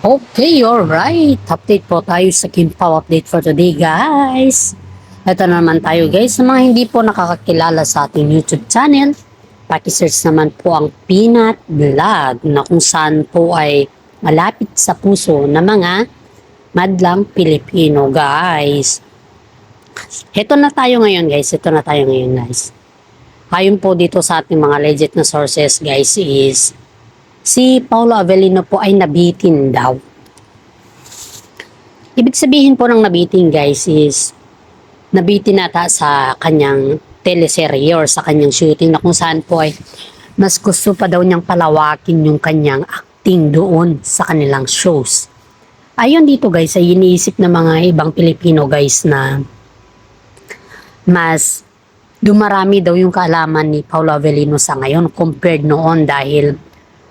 Okay, alright. Update po tayo sa Kimpaw update for today, guys. Ito na naman tayo, guys. Sa mga hindi po nakakakilala sa ating YouTube channel, pakisearch naman po ang Peanut Vlog na kung saan po ay malapit sa puso ng mga madlang Pilipino, guys. Ito na tayo ngayon, guys. Ayon po dito sa ating mga legit na sources, guys, is si Paulo Avellino po ay nabitin daw. Ibig sabihin po ng nabitin, guys, is nabitin nata sa kanyang teleserye or sa kanyang shooting na kung saan po ay mas gusto pa daw niyang palawakin yung kanyang acting doon sa kanilang shows. Ayon dito, guys, ay iniisip ng mga ibang Pilipino, guys, na mas dumarami daw yung kaalaman ni Paulo Avellino sa ngayon compared noon dahil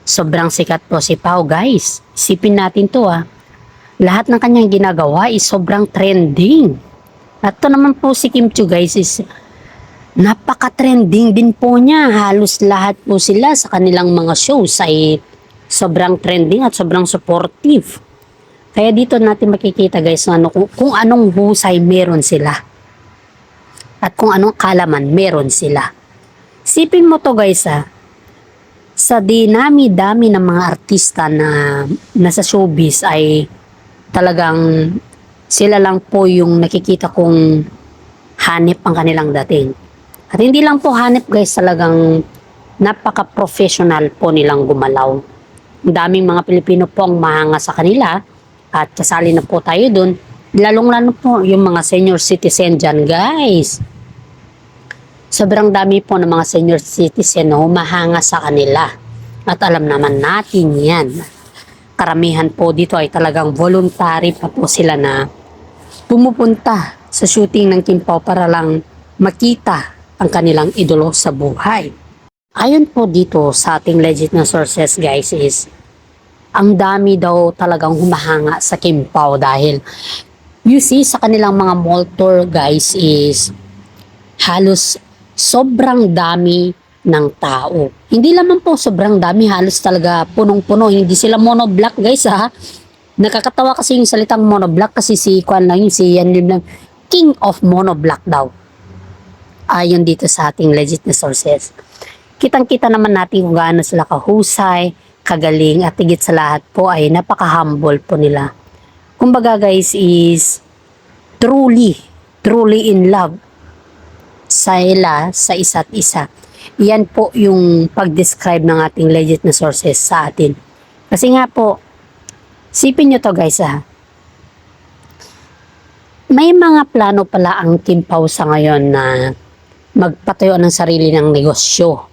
sobrang sikat po si Pau, guys. Isipin natin to lahat ng kanyang ginagawa is sobrang trending. At to naman po si Kim Chiu, guys, is napaka-trending din po niya. Halos lahat po sila sa kanilang mga shows ay sobrang trending at sobrang supportive. Kaya dito natin makikita, guys, kung anong husay meron sila. At kung anong kalaman meron sila. Sipin mo to, guys, sa dinami-dami ng mga artista na nasa showbiz ay talagang sila lang po yung nakikita kong hanip ang kanilang dating. At hindi lang po hanip, guys, talagang napaka-professional po nilang gumalaw. Ang daming mga Pilipino po ang mahanga sa kanila at kasali na po tayo dun. Lalong-lalo po yung mga senior citizen dyan, guys. Sobrang dami po ng mga senior citizen na humahanga sa kanila. At alam naman natin yan. Karamihan po dito ay talagang voluntary pa po sila na pumupunta sa shooting ng Kimpaw para lang makita ang kanilang idolo sa buhay. Ayon po dito sa ating legit na sources, guys, is ang dami daw talagang humahanga sa Kimpaw dahil you see sa kanilang mga mall tour, guys, is halos sobrang dami ng tao. Hindi naman po sobrang dami, halos talaga punong-puno. Hindi sila monoblock, guys, Nakakatawa kasi yung salitang monoblock kasi si Kwan lang yun, si Yan lang, King of Monoblock daw. Ayon dito sa ating legit na sources. Kitang-kita naman natin kung gaano sila kahusay, kagaling, at higit sa lahat po ay napaka-humble po nila. Kumbaga, guys, is truly in love sa isa't isa. Yan po yung pag-describe ng ating legit na sources sa atin. Kasi nga po, sipin nyo to, guys, may mga plano pala ang Kimpaw sa ngayon na magpatayo ng sarili ng negosyo.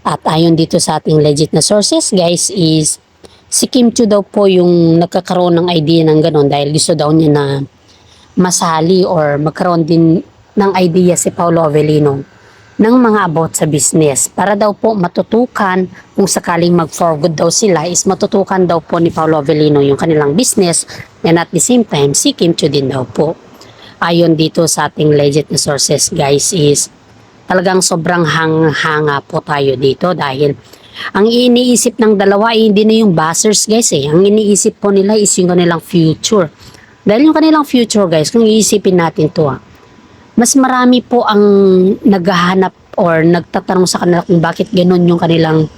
At ayon dito sa ating legit na sources, guys, is si Kim Chiu daw po yung nagkakaroon ng idea ng ganon dahil gusto daw niya na masali or magkaroon din ng idea si Paulo Avellino ng mga about sa business para daw po matutukan kung sakaling mag-for good daw sila is matutukan daw po ni Paulo Avellino yung kanilang business and at the same time si Kim Chiu din daw po. Ayon dito sa ating legit na sources, guys, is talagang sobrang hanga po tayo dito dahil ang iniisip ng dalawa ay hindi na yung buzzers, guys, Ang iniisip po nila is yung kanilang future. Dahil yung kanilang future, guys, kung iisipin natin to mas marami po ang naghahanap or nagtatanong sa kanila kung bakit ganun yung kanilang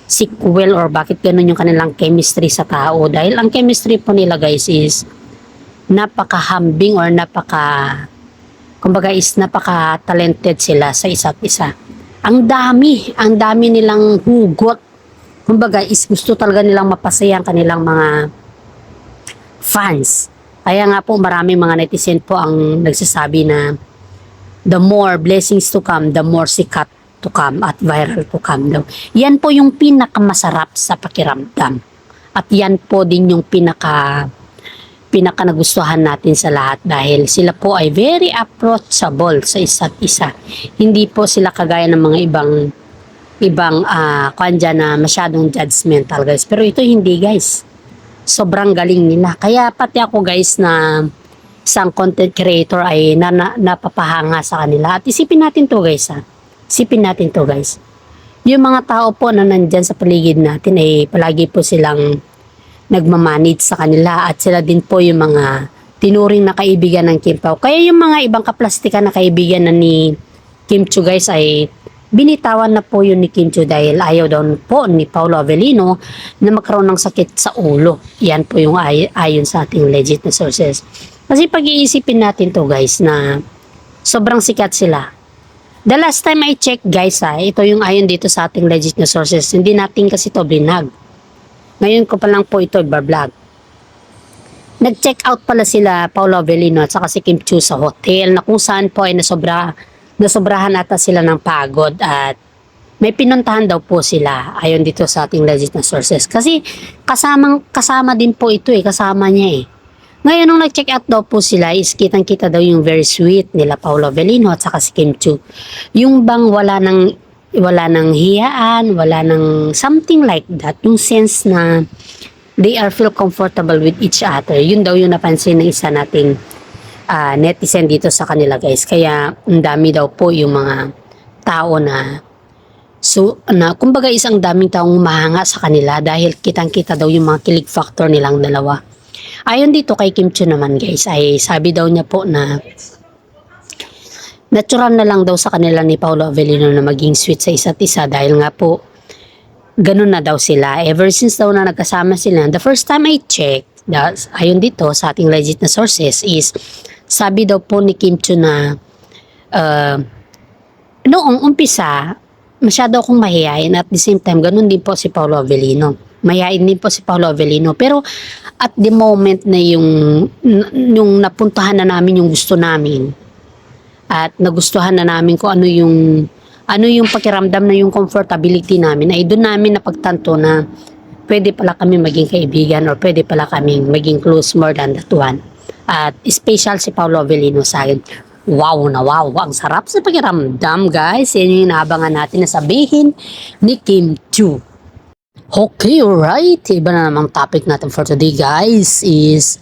sequel or bakit ganun yung kanilang chemistry sa tao. Dahil ang chemistry po nila, guys, is napaka-hambing or napaka-talented sila sa isa't isa. Ang dami nilang hugot. Kumbaga is gusto talaga nilang mapasaya ang kanilang mga fans. Kaya nga po maraming mga netizen po ang nagsasabi na the more blessings to come, the more sikat to come at viral to come daw. Yan po yung pinakamasarap sa pakiramdam. At yan po din yung pinaka nagustuhan natin sa lahat dahil sila po ay very approachable sa isa't isa. Hindi po sila kagaya ng mga ibang kanya na masyadong judgmental, guys. Pero ito hindi, guys. Sobrang galing nila. Kaya pati ako, guys, na isang content creator ay napapahanga sa kanila. At isipin natin to, guys, Yung mga tao po na nandyan sa paligid natin ay palagi po silang nagmamanage sa kanila at sila din po yung mga tinuring na kaibigan ng Kim Pao. Kaya yung mga ibang kaplastikan na kaibigan na ni Kim Chiu guys ay binitawan na po yun ni Kim Chiu dahil ayaw daw po ni Paolo Avellino na magkaroon ng sakit sa ulo. Yan po yung ayon sa ating legit na sources. Kasi pag-iisipin natin to guys na sobrang sikat sila. The last time I checked guys ito yung ayon dito sa ating legit na sources. Hindi natin kasi to binag. Ngayon ko pa lang po ito i-vlog. Nag-check out pala sila Paolo Avellino at saka si Kim Chiu sa hotel na kung saan po ay nasobrahan ata sila ng pagod at may pinuntahan daw po sila ayon dito sa ating legit na sources. Kasi kasama din po ito kasama niya Ngayon nung nag-check out daw po sila is kitang-kita daw yung very sweet nila Paolo Avellino at saka si Kim Chiu. Yung bang wala nang hiyaan, wala nang something like that. Yung sense na they are feel comfortable with each other. Yun daw yung napansin ng isa nating netizen dito sa kanila guys. Kaya ang dami daw po yung mga tao na kumbaga isang daming taong mahanga sa kanila dahil kitang-kita daw yung mga kilig factor nilang dalawa. Ayon dito kay Kim Chiu naman guys ay sabi daw niya po na natural na lang daw sa kanila ni Paolo Avellino na maging sweet sa isa't isa dahil nga po ganun na daw sila. Ever since daw na nagkasama sila. The first time I checked, ayon dito sa ating legit na sources is sabi daw po ni Kim Chiu na noong umpisa masyado akong mahihayin at the same time ganun din po si Paolo Avellino. Mahihayin din po si Paolo Avellino pero at the moment na yung napuntahan na namin yung gusto namin at nagustuhan na namin kung ano yung pakiramdam na yung comfortability namin ay doon namin napagtanto na pwede pala kami maging kaibigan or pwede pala kami maging close more than that one. At special si Paolo Avellino sa akin. Wow na wow. Ang sarap sa pakiramdam guys. Yan yung inaabangan natin na sabihin ni Kim Chiu. Okay, alright. Iba na namang topic natin for today guys is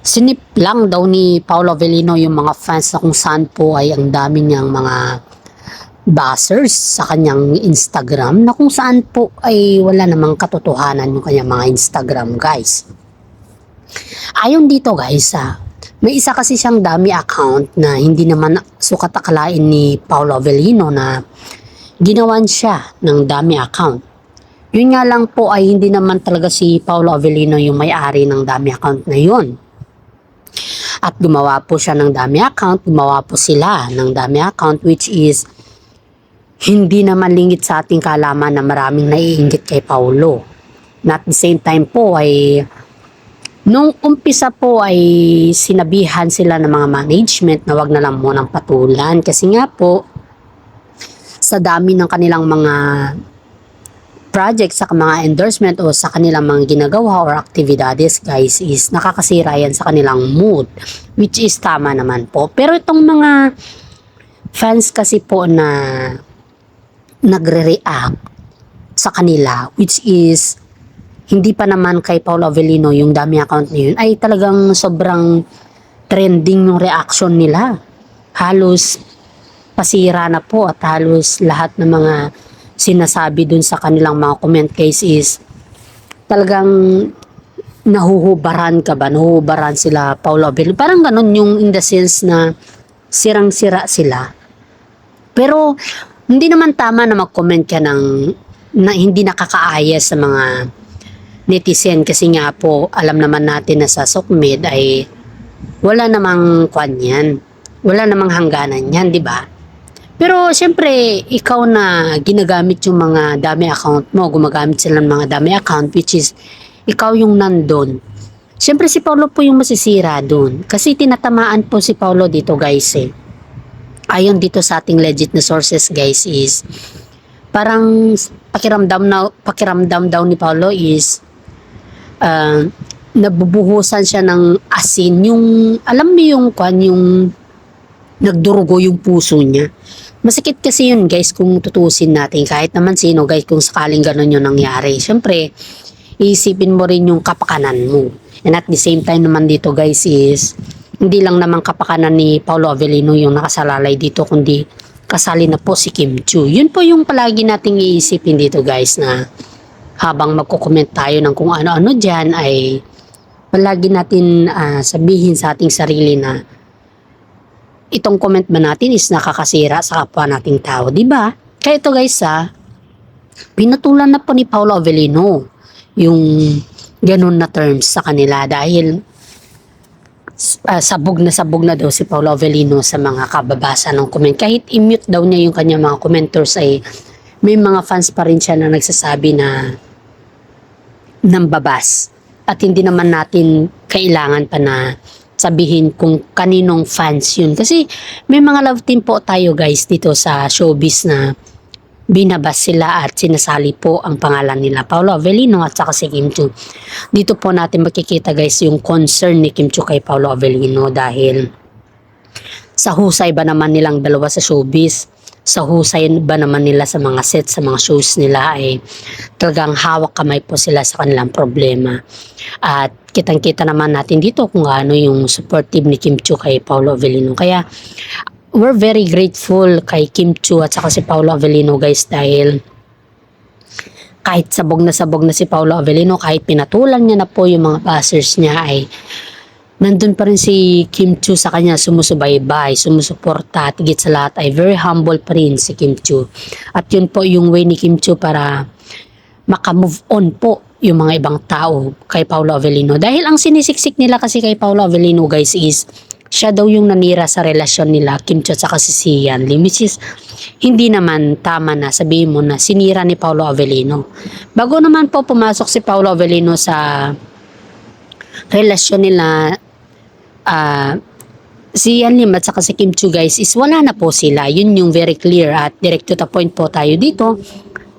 sinip lang daw ni Paolo Avellino yung mga fans na kung saan po ay ang dami niyang mga buzzers sa kanyang Instagram na kung saan po ay wala namang katotohanan yung kanyang mga Instagram guys. Ayon dito guys may isa kasi siyang dummy account na hindi naman sukat akalain ni Paolo Avellino na ginawan siya ng dummy account. Yun nga lang po ay hindi naman talaga si Paolo Avellino yung may-ari ng dummy account na yun. At gumawa po siya ng dummy account, gumawa po sila ng dummy account which is hindi naman lingit sa ating kaalaman na maraming naiinggit kay Paolo. Na at the same time po ay nung umpisa po ay sinabihan sila ng mga management na wag na lang munang patulan kasi nga po sa dami ng kanilang mga project sa mga endorsement o sa kanilang mga ginagawa or activities guys is nakakasira yan sa kanilang mood which is tama naman po. Pero itong mga fans kasi po na nagre-react sa kanila which is hindi pa naman kay Paolo Avellino yung dummy account niya yun ay talagang sobrang trending yung reaction nila. Halos pasira na po at halos lahat ng mga sinasabi dun sa kanilang mga comment case is talagang nahuhubaran sila Paolo Avellino. Parang ganun yung in the sense na sirang-sira sila. Pero hindi naman tama na mag-comment ka na hindi nakakaaya sa mga netizen kasi nga po alam naman natin na sa SOCMED ay wala namang kwan yan. Wala namang hangganan yan, di ba? Pero syempre, ikaw na ginagamit yung mga dummy account mo, gumagamit sila ng mga dummy account which is ikaw yung nandun. Syempre si Paolo po yung masisira dun. Kasi tinatamaan po si Paolo dito guys Ayon dito sa ating legit na sources guys is parang pakiramdam daw ni Paolo is nabubuhusan siya ng asin. Yung, alam mo yung nagdurugo yung puso niya. Masakit kasi yun guys kung tutusin natin kahit naman sino guys kung sakaling ganun yung nangyari. Syempre, iisipin mo rin yung kapakanan mo. And at the same time naman dito guys is hindi lang naman kapakanan ni Paolo Avellino yung nakasalalay dito kundi kasali na po si Kim Chiu. Yun po yung palagi nating iisipin dito guys na habang magko-comment tayo ng kung ano-ano dyan ay palagi natin sabihin sa ating sarili na itong comment ba natin is nakakasira sa kapwa nating tao, di ba? Kaya ito guys pinatulan na po ni Paolo Avellino yung ganun na terms sa kanila dahil sabog na daw si Paolo Avellino sa mga kababasa ng comment. Kahit i-mute daw niya yung kanya mga commenters ay may mga fans pa rin siya na nagsasabi na nambabas. At hindi naman natin kailangan pa na sabihin kung kaninong fans yun. Kasi may mga love team po tayo guys dito sa showbiz na binabas sila at sinasali po ang pangalan nila, Paolo Avellino at saka si Kim Chiu. Dito po natin makikita guys yung concern ni Kim Chiu kay Paolo Avellino dahil sa husay ba naman nilang dalawa sa showbiz, sa husay ba naman nila sa mga sets, sa mga shows nila ay talagang hawak kamay po sila sa kanilang problema. At kitang-kita naman natin dito kung ano yung supportive ni Kim Chiu kay Paolo Avellino. Kaya we're very grateful kay Kim Chiu at saka si Paolo Avellino guys dahil kahit sabog na si Paolo Avellino, kahit pinatulan niya na po yung mga bashers niya ay nandun pa rin si Kim Chiu sa kanya, sumusubaybay, sumusuporta at higit sa lahat ay very humble pa rin si Kim Chiu. At yun po yung way ni Kim Chiu para makamove on po yung mga ibang tao kay Paolo Avellino. Dahil ang sinisiksik nila kasi kay Paolo Avellino guys is siya daw yung nanira sa relasyon nila Kim Chiu at saka si Sian Lim, which is hindi naman tama na sabihin mo na sinira ni Paolo Avellino. Bago naman po pumasok si Paolo Avellino sa relasyon nila Sian Lim at saka si Kim Chiu guys is wala na po sila. Yun yung very clear at direct to the point po tayo dito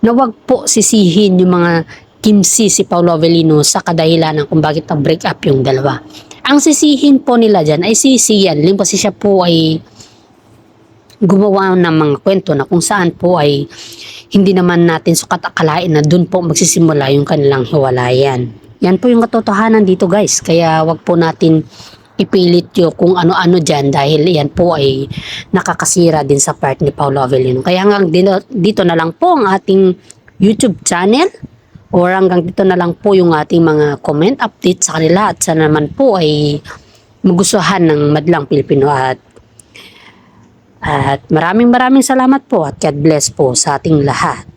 na wag po sisihin yung mga Kimsi si Paolo Avellino sa kadahilanan kung bakit nag-break up yung dalawa. Ang sisihin po nila dyan ay si Sian Lim kasi siya po ay gumawa ng mga kwento na kung saan po ay hindi naman natin sukat akalain na dun po magsisimula yung kanilang hiwalayan. Yan po yung katotohanan dito guys. Kaya wag po natin ipilit yung kung ano-ano dyan dahil yan po ay nakakasira din sa part ni Paolo Avellino. Kaya hanggang dito na lang po ang ating YouTube channel. Or hanggang dito na lang po yung ating mga comment update sa kanila at sana naman po ay magustuhan ng Madlang Pilipino at maraming salamat po at God bless po sa ating lahat.